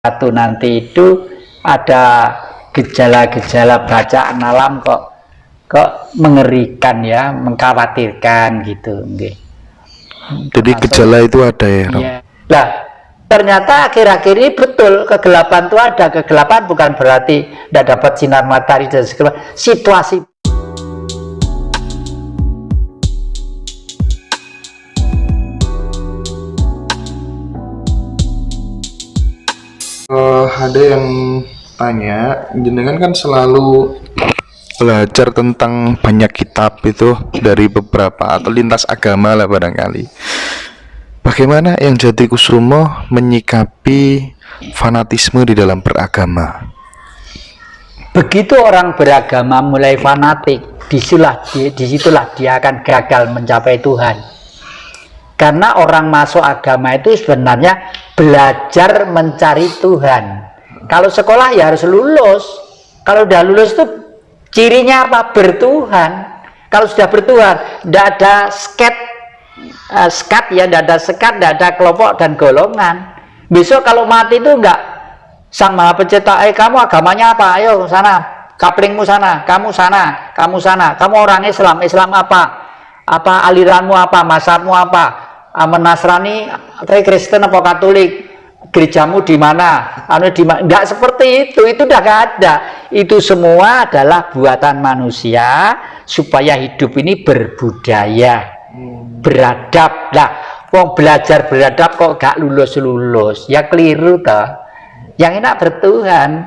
satu nanti itu ada gejala-gejala bacaan alam kok mengerikan ya, mengkhawatirkan gitu. Jadi gejala itu ada ya, Rob? Iya. Nah, ternyata akhir-akhir ini betul kegelapan itu ada. Kegelapan bukan berarti tidak dapat sinar matahari dan segala situasi. Ada yang tanya, jenengan kan selalu belajar tentang banyak kitab itu dari beberapa atau lintas agama lah barangkali. Bagaimana yang Jati Kusrumo menyikapi fanatisme di dalam beragama? Begitu orang beragama mulai fanatik, disitulah dia akan gagal mencapai Tuhan. Karena orang masuk agama itu sebenarnya belajar mencari Tuhan. Kalau sekolah ya harus lulus. Kalau udah lulus itu cirinya apa? Bertuhan. Kalau sudah bertuhan, tidak ada skat ya, tidak ada sekat, tidak ada kelompok dan golongan. Besok kalau mati itu enggak, Sang Maha Pencipta, kamu agamanya apa? Ayo sana, kaplingmu sana, kamu sana, kamu sana. Kamu orang Islam, Islam apa? Apa aliranmu apa? Mazhabmu apa? Nasrani, atau Kristen apa Katolik? Gerejamu di mana? Enggak seperti itu udah enggak ada. Itu semua adalah buatan manusia supaya hidup ini berbudaya, beradab. Lah, wong belajar beradab kok gak lulus-lulus, ya keliru toh. Yang enak bertuhan.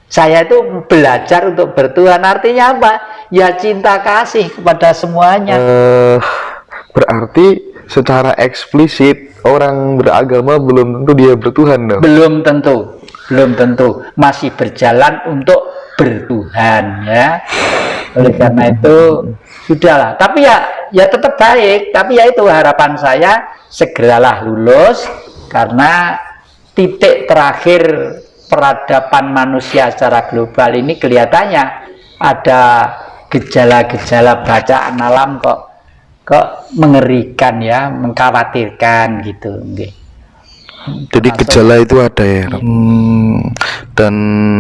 Saya itu belajar untuk bertuhan, artinya apa? Ya cinta kasih kepada semuanya. Berarti secara eksplisit orang beragama belum tentu dia bertuhan dong? Belum tentu, masih berjalan untuk bertuhan ya. Oleh karena itu sudahlah, tapi ya tetap baik, tapi ya itu harapan saya segeralah lulus, karena titik terakhir peradaban manusia secara global ini kelihatannya ada gejala-gejala bacaan alam kok mengerikan ya, mengkhawatirkan gitu. Jadi gejala itu ada ya, dan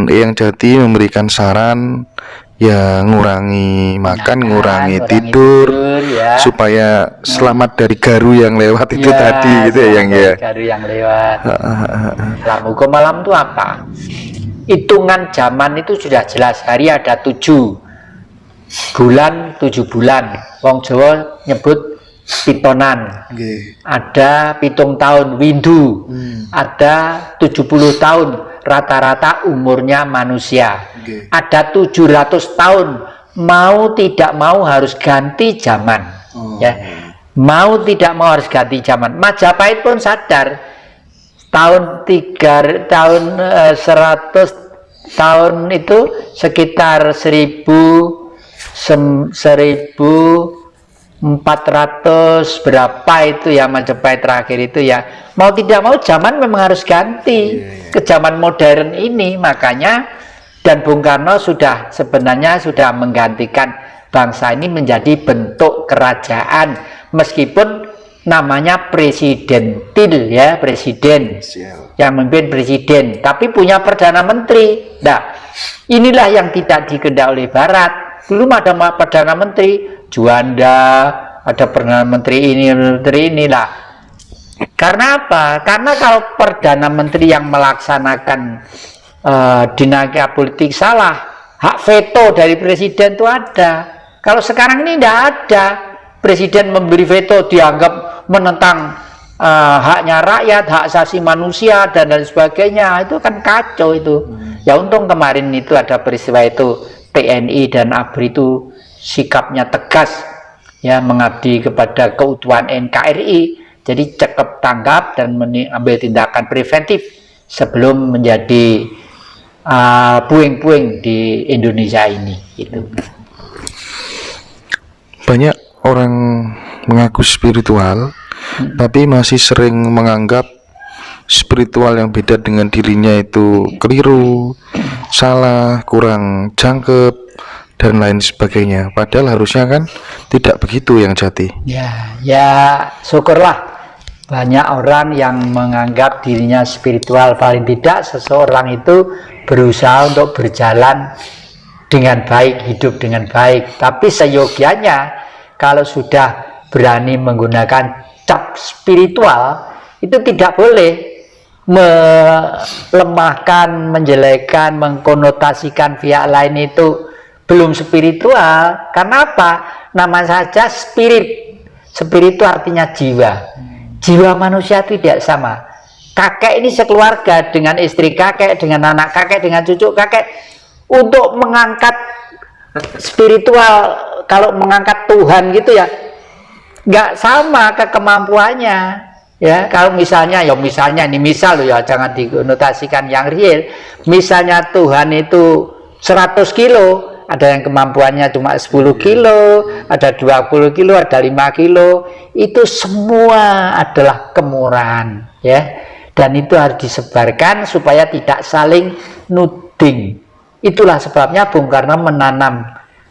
yang Jati memberikan saran ya ngurangi makan, ngurangi tidur ya, supaya selamat dari garu yang lewat itu ya, tadi gitu ya, yang ya garu yang lewat. Hukum malam itu apa? Hitungan zaman itu sudah jelas, hari ada 7 bulan, 7 bulan. Wong Jawa nyebut pitonan. Ada pitung tahun windu. Ada 70 tahun rata-rata umurnya manusia. Ada 700 tahun, mau tidak mau harus ganti zaman. Ya. Mau tidak mau harus ganti zaman. Majapahit pun sadar tahun 100 tahun itu sekitar 1400 berapa itu ya, Majapahit terakhir itu ya, mau tidak mau zaman memang harus ganti ke zaman modern ini. Makanya dan Bung Karno sebenarnya sudah menggantikan bangsa ini menjadi bentuk kerajaan, meskipun namanya presidentil ya, presiden yang memimpin presiden, tapi punya perdana menteri. Nah, inilah yang tidak dikehendaki oleh Barat. Belum ada perdana menteri Juanda, ada perdana menteri ini, menteri inilah. Karena apa? Karena kalau perdana menteri yang melaksanakan dinamika politik salah, hak veto dari presiden itu ada. Kalau sekarang ini tidak ada. Presiden memberi veto dianggap menentang haknya rakyat, hak asasi manusia dan lain sebagainya. Itu kan kacau itu. Ya untung kemarin itu ada peristiwa itu, TNI dan ABRI itu sikapnya tegas ya, mengabdi kepada keutuhan NKRI. Jadi cepat tanggap dan mengambil tindakan preventif sebelum menjadi puing-puing di Indonesia ini gitu. Banyak orang mengaku spiritual tapi masih sering menganggap spiritual yang beda dengan dirinya itu keliru, salah, kurang jangkep dan lain sebagainya. Padahal harusnya kan tidak begitu yang Jati. Ya syukurlah Banyak orang yang menganggap dirinya spiritual, paling tidak seseorang itu berusaha untuk berjalan dengan baik, hidup dengan baik. Tapi seyogianya kalau sudah berani menggunakan cap spiritual, itu tidak boleh melemahkan, menjelekkan, mengkonotasikan pihak lain itu belum spiritual. Karena apa? Nama saja spirit. Spirit itu artinya jiwa. Jiwa manusia tidak sama. Kakek ini sekeluarga dengan istri kakek, dengan anak kakek, dengan cucu kakek, untuk mengangkat spiritual, kalau mengangkat Tuhan gitu ya, nggak sama kemampuannya. Ya, kalau misalnya, ini misal loh ya, jangan dikonotasikan yang real. Misalnya Tuhan itu 100 kilo, ada yang kemampuannya cuma 10 kilo, ada 20 kilo, ada 5 kilo. Itu semua adalah kemurahan, ya. Dan itu harus disebarkan supaya tidak saling nuding. Itulah sebabnya Bung Karno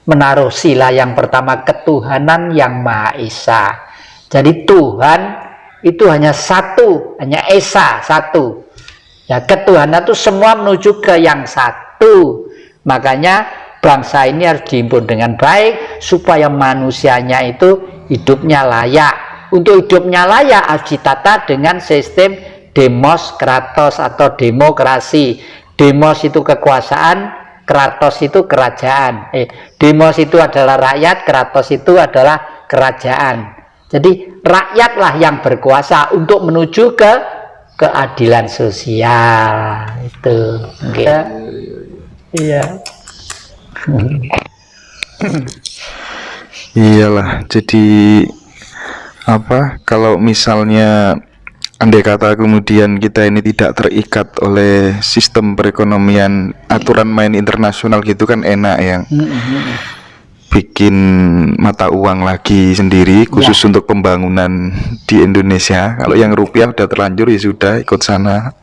menaruh sila yang pertama, ketuhanan yang Maha Esa. Jadi Tuhan itu hanya satu, hanya Esa, satu. Ya, ketuhanan itu semua menuju ke yang satu. Makanya bangsa ini harus dihimpun dengan baik supaya manusianya itu hidupnya layak. Untuk hidupnya layak harus ditata dengan sistem demos kratos atau demokrasi. Demos itu kekuasaan, kratos itu kerajaan. Demos itu adalah rakyat, kratos itu adalah kerajaan. Jadi rakyatlah yang berkuasa untuk menuju ke keadilan sosial. Itu mungkin. Iya. Iyalah, jadi apa, kalau misalnya andai kata kemudian kita ini tidak terikat oleh sistem perekonomian, aturan main internasional gitu kan enak yang bikin mata uang lagi sendiri khusus untuk pembangunan di Indonesia. Kalau yang rupiah udah terlanjur ya sudah ikut sana.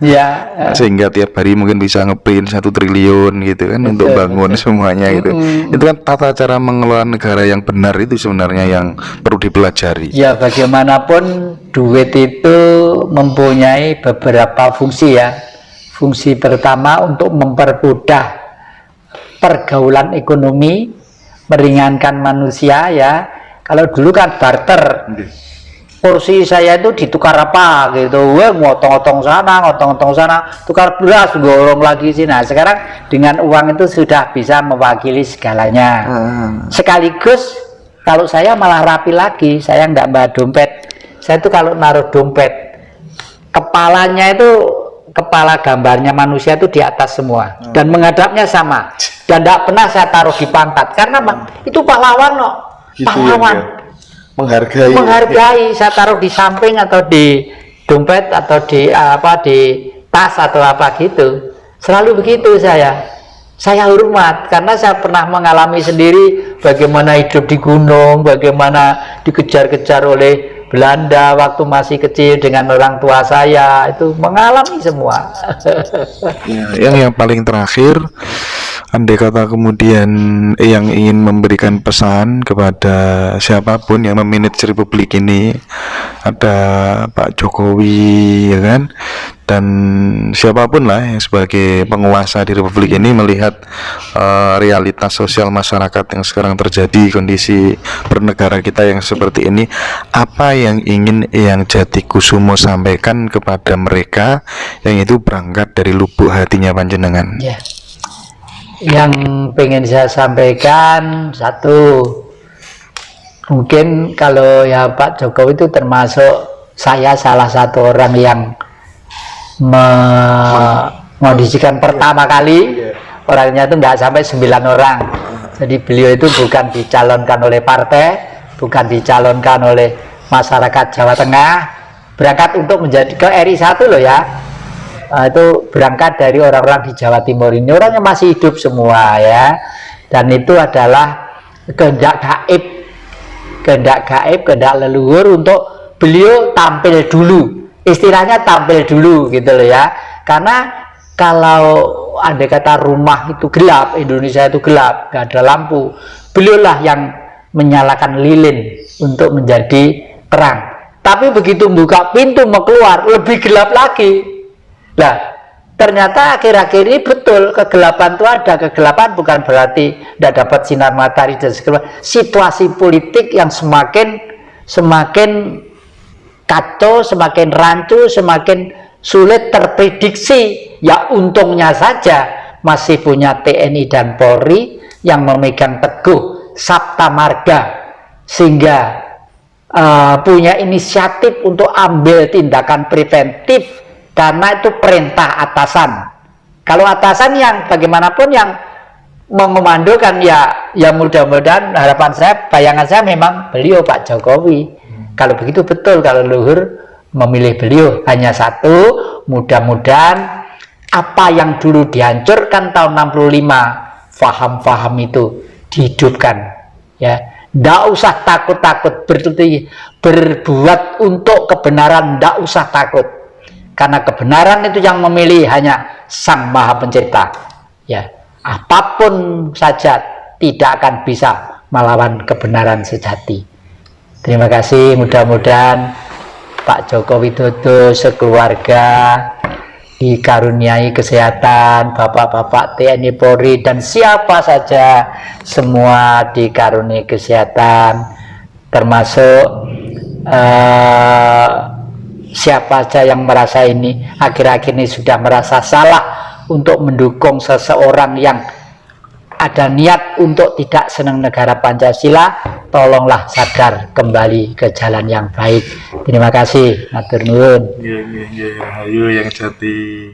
Sehingga tiap hari mungkin bisa ngeprint 1 triliun gitu kan, untuk bangun semuanya gitu. Itu kan tata cara mengelola negara yang benar, itu sebenarnya yang perlu dipelajari. Ya, bagaimanapun duit itu mempunyai beberapa fungsi ya. Fungsi pertama untuk mempermudah pergaulan ekonomi, meringankan manusia ya. Kalau dulu kan barter, kursi saya itu ditukar apa gitu, ngotong-ngotong sana, tukar beras, gorong lagi sini. Nah, sekarang dengan uang itu sudah bisa mewakili segalanya. Sekaligus kalau saya malah rapi lagi, saya nggak bawa dompet. Saya itu kalau naruh dompet, kepalanya itu, kepala gambarnya manusia itu di atas semua, dan menghadapnya sama, dan tidak pernah saya taruh di pantat, karena itu pahlawan loh, pahlawan ya, menghargai. Saya taruh di samping atau di dompet atau di di tas atau apa gitu, selalu begitu saya hormat, karena saya pernah mengalami sendiri bagaimana hidup di gunung, bagaimana dikejar-kejar oleh Belanda waktu masih kecil dengan orang tua saya, itu mengalami semua. Yang paling terakhir, andai kata kemudian yang ingin memberikan pesan kepada siapapun yang memanage Republik ini, ada Pak Jokowi ya kan, dan siapapun lah yang sebagai penguasa di Republik ini melihat realitas sosial masyarakat yang sekarang terjadi, kondisi bernegara kita yang seperti ini, apa yang ingin Eyang Jatikusumo sampaikan kepada mereka yang itu berangkat dari lubuk hatinya panjenengan? Ya, yang pengen saya sampaikan, satu, mungkin kalau ya Pak Jokowi itu termasuk saya salah satu orang yang mengondisikan pertama kali, orangnya itu nggak sampai 9 orang. Jadi beliau itu bukan dicalonkan oleh partai, bukan dicalonkan oleh masyarakat Jawa Tengah, berangkat untuk menjadi ke RI 1 loh ya. Itu berangkat dari orang-orang di Jawa Timur ini, orangnya masih hidup semua ya, dan itu adalah kehendak gaib, kehendak leluhur untuk beliau tampil dulu, istilahnya tampil dulu gitu loh ya. Karena kalau andai kata rumah itu gelap, Indonesia itu gelap, gak ada lampu, beliaulah yang menyalakan lilin untuk menjadi terang. Tapi begitu buka pintu mau keluar, lebih gelap lagi. Nah, ternyata akhir-akhir ini betul, kegelapan itu ada. Kegelapan bukan berarti tidak dapat sinar matahari dan segala. Situasi politik yang semakin kacau, semakin rancu, semakin sulit terprediksi. Ya untungnya saja masih punya TNI dan Polri yang memegang teguh Sabta Marga, sehingga punya inisiatif untuk ambil tindakan preventif karena itu perintah atasan. Kalau atasan yang bagaimanapun yang mengomandokan ya mudah-mudahan harapan saya, bayangan saya memang beliau Pak Jokowi. Kalau begitu betul, kalau luhur memilih beliau hanya satu, mudah-mudahan apa yang dulu dihancurkan tahun 65, faham-faham itu dihidupkan, ya. Nggak usah takut-takut berbuat untuk kebenaran, nggak usah takut, karena kebenaran itu yang memilih hanya Sang Maha Pencipta, ya. Apapun saja tidak akan bisa melawan kebenaran sejati. Terima kasih, mudah-mudahan Pak Joko Widodo sekeluarga dikaruniai kesehatan, bapak-bapak TNI Polri dan siapa saja semua dikaruniai kesehatan, termasuk siapa saja yang merasa ini akhir-akhir ini sudah merasa salah untuk mendukung seseorang yang ada niat untuk tidak senang negara Pancasila, tolonglah sadar kembali ke jalan yang baik. Terima kasih, matur nuwun. Ayo yang jati.